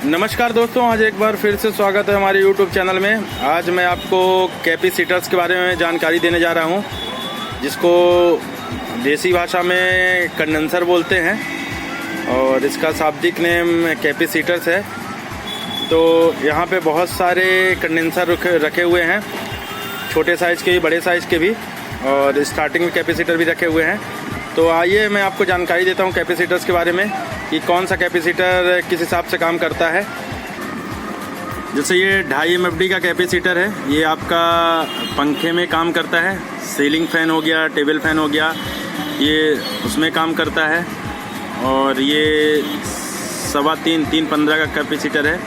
नमस्कार दोस्तों, आज एक बार फिर से स्वागत है हमारे YouTube चैनल में। आज मैं आपको कैपेसिटर्स के बारे में जानकारी देने जा रहा हूं, जिसको देसी भाषा में कंडेंसर बोलते हैं और इसका शाब्दिक नेम कैपेसिटर्स है। तो यहाँ पे बहुत सारे कंडेंसर रखे हुए हैं, छोटे साइज़ के भी, बड़े साइज़ के भी, और स्टार्टिंग में कैपेसिटर भी रखे हुए हैं। तो आइए मैं आपको जानकारी देता हूँ कैपेसिटर्स के बारे में कि कौन सा कैपेसिटर किस हिसाब से काम करता है। जैसे ये 2.5 MFD का कैपेसिटर है, ये आपका पंखे में काम करता है। सीलिंग फ़ैन हो गया, टेबल फ़ैन हो गया, ये उसमें काम करता है। और ये 3.15 का कैपेसिटर है,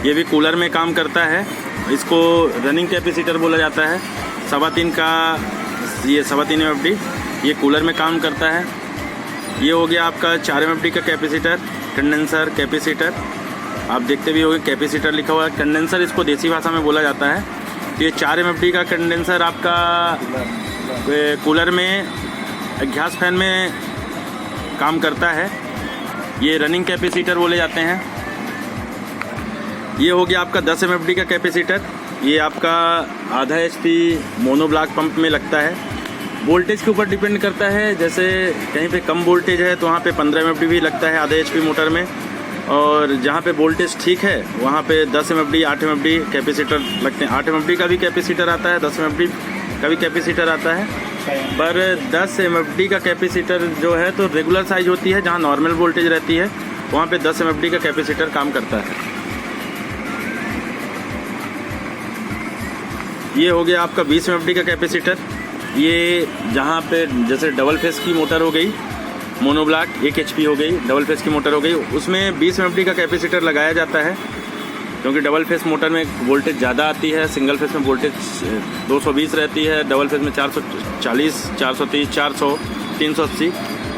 ये भी कूलर में काम करता है। इसको रनिंग कैपेसिटर बोला जाता है। 3.25 का ये 3.25 MFD ये कूलर में काम करता है। ये हो गया आपका 4 MFD का कैपेसिटर, कंडेंसर कैपेसिटर। आप देखते भी होंगे कैपेसिटर लिखा हुआ है, कंडेंसर इसको देसी भाषा में बोला जाता है। तो ये 4 MFD का कंडेंसर आपका कूलर में एग्जॉस्ट फैन में काम करता है। ये रनिंग कैपेसिटर बोले जाते हैं। ये हो गया आपका 10 MFD का कैपेसिटर, ये आपका आधा HP मोनोब्लॉक पंप में लगता है। वोल्टेज के ऊपर डिपेंड करता है, जैसे कहीं पे कम वोल्टेज है तो वहाँ पे 15 MFD भी लगता है आधा HP मोटर में, और जहाँ पे वोल्टेज ठीक है वहाँ पे 10 MFD 8 MFD कैपेसिटर लगते हैं। 8 MFD का भी कैपेसिटर आता है, 10 MFD का भी कैपेसिटर आता है। पर 10 MFD का कैपेसिटर जो है तो रेगुलर साइज होती है, जहाँ नॉर्मल वोल्टेज रहती है वहाँ पे 10 MFD का कैपेसिटर काम करता है। ये हो गया आपका 20 MFD का कैपेसिटर। ये जहाँ पे जैसे डबल फेस की मोटर हो गई, मोनोब्लॉक 1 HP हो गई, डबल फेस की मोटर हो गई, उसमें 20 MFD का कैपेसिटर लगाया जाता है, क्योंकि डबल फेस मोटर में वोल्टेज ज़्यादा आती है। सिंगल फेस में वोल्टेज 220 रहती है, डबल फेस में 440, 430, 400, 380,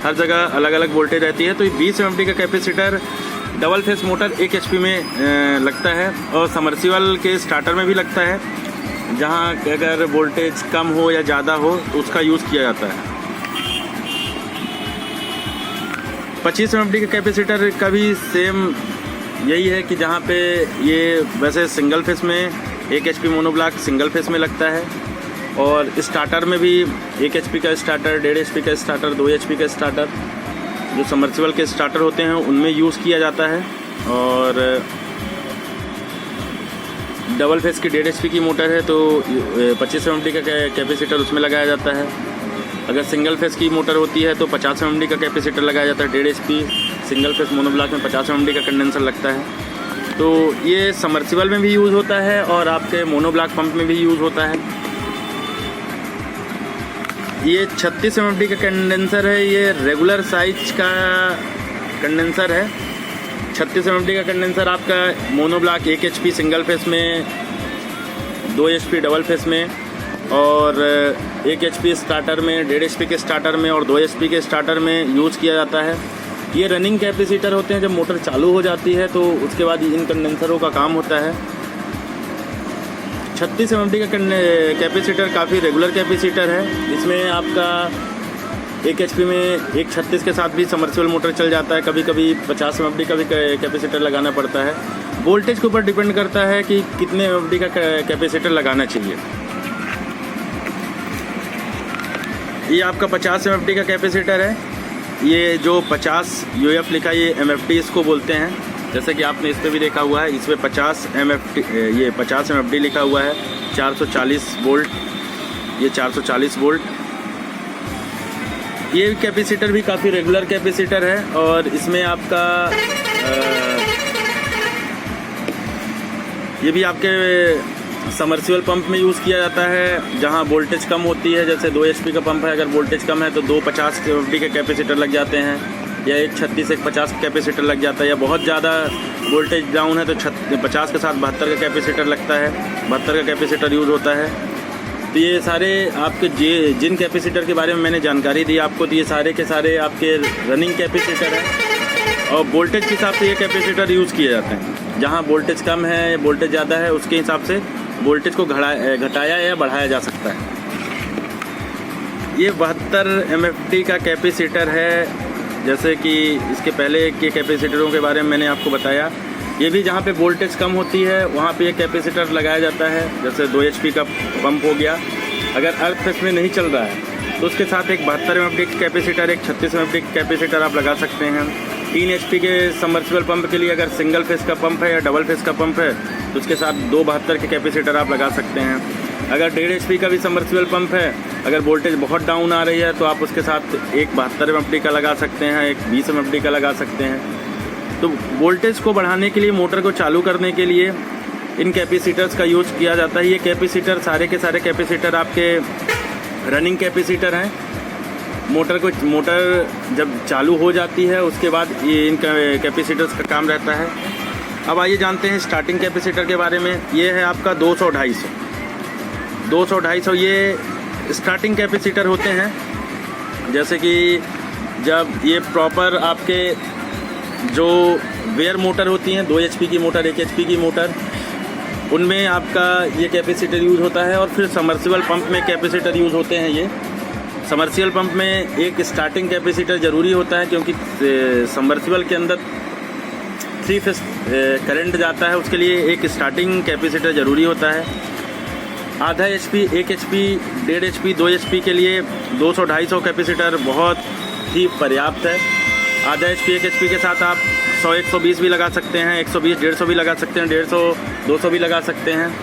हर जगह अलग अलग वोल्टेज रहती है। तो ये 20 MFD का capacitor double face motor 1 HP में लगता है, और समर्सिबल के स्टार्टर में भी लगता है। जहाँ अगर वोल्टेज कम हो या ज़्यादा हो तो उसका यूज़ किया जाता है। 25 MFD का कैपेसिटर का भी सेम यही है कि जहाँ पे ये वैसे सिंगल फेस में 1 HP मोनोब्लॉक सिंगल फेस में लगता है, और स्टार्टर में भी 1 HP का स्टार्टर, 1.5 HP का स्टार्टर, 2 HP का स्टार्टर, जो समर्सिबल के स्टार्टर होते हैं उनमें यूज़ किया जाता है। और डबल फेस की 1.5 HP की मोटर है तो 25 MFD का कैपेसिटर उसमें लगाया जाता है। अगर सिंगल फेस की मोटर होती है तो 50 MFD का कैपेसिटर लगाया जाता है। 1.5 HP सिंगल फेस मोनोब्लॉक में 50 MFD का कंडेंसर लगता है। तो ये समर्सिबल में भी यूज़ होता है और आपके मोनोब्लॉक पंप में भी यूज़ होता है। ये 36 MFD का कंडेंसर है, ये रेगुलर साइज का कंडेंसर है। 36 MFD का कंडेंसर आपका मोनोब्लॉक 1 HP सिंगल फेस में, 2 HP डबल फेस में, और 1 HP स्टार्टर में, 1.5 HP के स्टार्टर में और 2 HP के स्टार्टर में यूज़ किया जाता है। ये रनिंग कैपेसिटर होते हैं, जब मोटर चालू हो जाती है तो उसके बाद इन कंडेंसरों का काम होता है। 36 MFD का कैपेसिटर काफ़ी रेगुलर कैपेसिटर है। इसमें आपका 1 HP में 136 के साथ भी समर्सिबल मोटर चल जाता है। कभी कभी 50 MFD का भी कैपेसिटर लगाना पड़ता है। वोल्टेज के ऊपर डिपेंड करता है कि कितने MFD का कैपेसिटर लगाना चाहिए। ये आपका 50 MFD का कैपेसिटर है। ये जो 50 UF लिखा है, ये MFD इसको बोलते हैं। जैसे कि आपने इस पर भी देखा हुआ है, इसमें 50 MFD लिखा हुआ है। 440 वोल्ट, ये 440 वोल्ट। ये कैपेसिटर भी काफ़ी रेगुलर कैपेसिटर है, और इसमें आपका ये भी आपके समर्सिबल पंप में यूज़ किया जाता है, जहां वोल्टेज कम होती है। जैसे 2 HP का पंप है, अगर वोल्टेज कम है तो 2 50 MFD के कैपेसिटर लग जाते हैं, या 136 एक 50 कैपेसिटर लग जाता है। या बहुत ज़्यादा वोल्टेज डाउन है तो 50 के साथ 72 का कैपेसिटर लगता है, 72 का कैपेसिटर यूज़ होता है। तो ये सारे आपके जिन कैपेसिटर के बारे में मैंने जानकारी दी आपको, तो ये सारे के सारे आपके रनिंग कैपेसिटर हैं, और वोल्टेज के हिसाब से ये कैपेसिटर यूज़ किए जाते हैं। जहाँ वोल्टेज कम है, वोल्टेज ज़्यादा है, उसके हिसाब से वोल्टेज को घटाया या बढ़ाया जा सकता है। ये 72 MFD का कैपेसिटर है। जैसे कि इसके पहले के कैपेसिटरों के बारे में मैंने आपको बताया ये भी जहाँ पे वोल्टेज कम होती है वहाँ पे ये कैपेसिटर लगाया जाता है। जैसे 2 HP का पंप हो गया, अगर अर्थ इसमें नहीं चल रहा है तो उसके साथ एक 72 MFD कैपेसिटर, एक 36 MFD कैपेसिटर आप लगा सकते हैं। 3 HP के सबमर्सिबल पंप के लिए अगर सिंगल फेस का पंप है या डबल फेस का पंप है तो उसके साथ 2 72 के कैपेसिटर आप लगा सकते हैं। अगर 1.5 HP का भी सबमर्सिबल पंप है, अगर वोल्टेज बहुत डाउन आ रही है तो आप उसके साथ एक 72 MFD का लगा सकते हैं, एक 20 MFD का लगा सकते हैं। तो वोल्टेज को बढ़ाने के लिए, मोटर को चालू करने के लिए इन कैपेसिटर्स का यूज किया जाता है। ये कैपेसिटर सारे के सारे कैपेसिटर आपके रनिंग कैपेसिटर हैं। मोटर जब चालू हो जाती है उसके बाद ये इन कैपेसिटर्स का काम रहता है। अब आइए जानते हैं स्टार्टिंग कैपेसिटर के बारे में। ये है आपका 200-250 ये स्टार्टिंग कैपेसिटर होते हैं। जैसे कि जब ये प्रॉपर आपके जो वेयर मोटर होती हैं, 2 HP की मोटर, 1 HP की मोटर, उनमें आपका ये कैपेसिटर यूज़ होता है। और फिर समर्सिबल पंप में कैपेसिटर यूज़ होते हैं। ये समर्सिबल पंप में एक स्टार्टिंग कैपेसिटर ज़रूरी होता है, क्योंकि समर्सिबल के अंदर 3 फेस करंट जाता है, उसके लिए एक स्टार्टिंग कैपेसिटर ज़रूरी होता है। आधा HP, 1 HP, 1.5 HP, 2 HP के लिए 200-250 कैपेसिटर बहुत ही पर्याप्त है। आधा HP, 1 HP के साथ आप 100-120 भी लगा सकते हैं, 120-150 भी लगा सकते हैं, 150-200 भी लगा सकते हैं।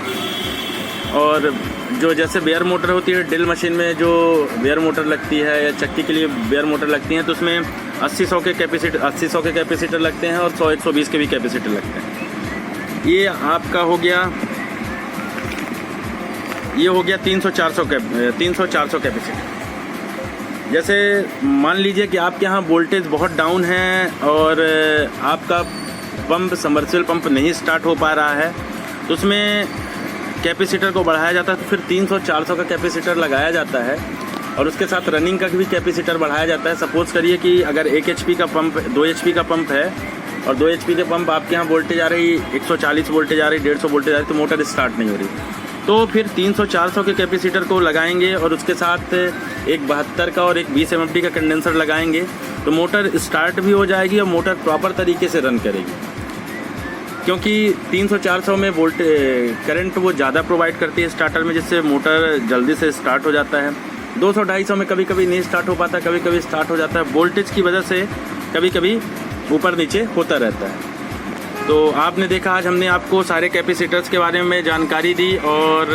और जो जैसे बेयर मोटर होती है, ड्रिल मशीन में जो बेयर मोटर लगती है या चक्की के लिए बेयर मोटर लगती हैं, तो उसमें 80-100 के कैपेसिटर लगते हैं और 100-120 के भी कैपेसिटर लगते हैं। ये आपका हो गया, ये हो गया 300-400 कैपेसिटर। जैसे मान लीजिए कि आपके यहाँ वोल्टेज बहुत डाउन है और आपका पंप, सबमर्सिबल पंप नहीं स्टार्ट हो पा रहा है, तो उसमें कैपेसिटर को बढ़ाया जाता है। तो फिर 300-400 का कैपेसिटर लगाया जाता है और उसके साथ रनिंग का भी कैपेसिटर बढ़ाया जाता है। सपोज़ करिए कि अगर 1 HP का पंप, 2 HP का पंप है और 2 HP के पंप आपके यहाँ वोल्टेज आ रही 140 वोल्टेज आ रही, 150 वोल्टेज आ रही, तो मोटर स्टार्ट नहीं हो रही। तो फिर 300-400 के कैपेसिटर को लगाएंगे और उसके साथ एक 72 का और एक 20 MFD का कंडेंसर लगाएंगे, तो मोटर स्टार्ट भी हो जाएगी और मोटर प्रॉपर तरीके से रन करेगी। क्योंकि 300-400 में करंट वो ज़्यादा प्रोवाइड करती है स्टार्टर में, जिससे मोटर जल्दी से स्टार्ट हो जाता है। 200-250 में कभी कभी नहीं स्टार्ट हो पाता, कभी कभी स्टार्ट हो जाता है। वोल्टेज की वजह से कभी कभी ऊपर नीचे होता रहता है। तो आपने देखा, आज हमने आपको सारे कैपेसिटर्स के बारे में जानकारी दी और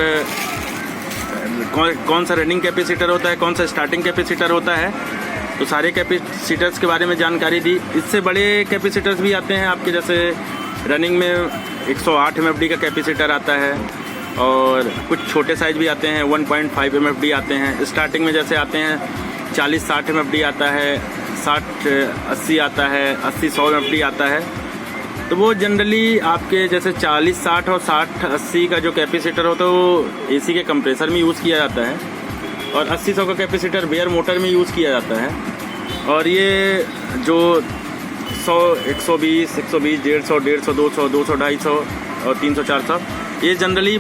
कौन सा रनिंग कैपेसिटर होता है, कौन सा स्टार्टिंग कैपेसिटर होता है, तो सारे कैपेसिटर्स के बारे में जानकारी दी। इससे बड़े कैपेसिटर्स भी आते हैं आपके, जैसे रनिंग में 108 MFD का कैपेसिटर आता है और कुछ छोटे साइज भी आते हैं, 1.5 MFD आते हैं। स्टार्टिंग में जैसे आते हैं 40-60 MFD आता है, 60-80 आता है, 80-100 MFD आता है। तो वो जनरली आपके जैसे 40-60 और 60-80 का जो कैपेसिटर होता है वो AC के कंप्रेसर में यूज़ किया जाता है और 80-100 का कैपेसिटर बेयर मोटर में यूज़ किया जाता है। और ये जो 100, 120, 150, 150, 200, 200-250 और 300-400, ये जनरली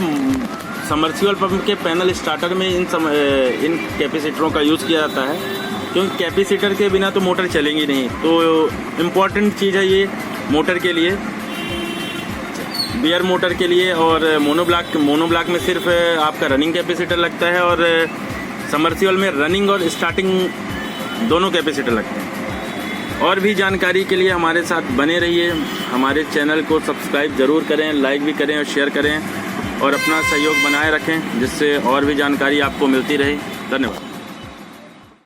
सबमर्सिबल पंप के पैनल स्टार्टर में इन कैपेसिटरों का यूज़ किया जाता है, क्योंकि कैपेसिटर के बिना तो मोटर चलेंगी नहीं। तो इम्पॉर्टेंट चीज़ है ये मोटर के लिए, बेयर मोटर के लिए। और मोनोब्लॉक में सिर्फ आपका रनिंग कैपेसिटर लगता है और सबमर्सिबल में रनिंग और स्टार्टिंग दोनों कैपेसिटर लगते हैं। और भी जानकारी के लिए हमारे साथ बने रहिए। हमारे चैनल को सब्सक्राइब ज़रूर करें, लाइक भी करें और शेयर करें और अपना सहयोग बनाए रखें, जिससे और भी जानकारी आपको मिलती रहे। धन्यवाद।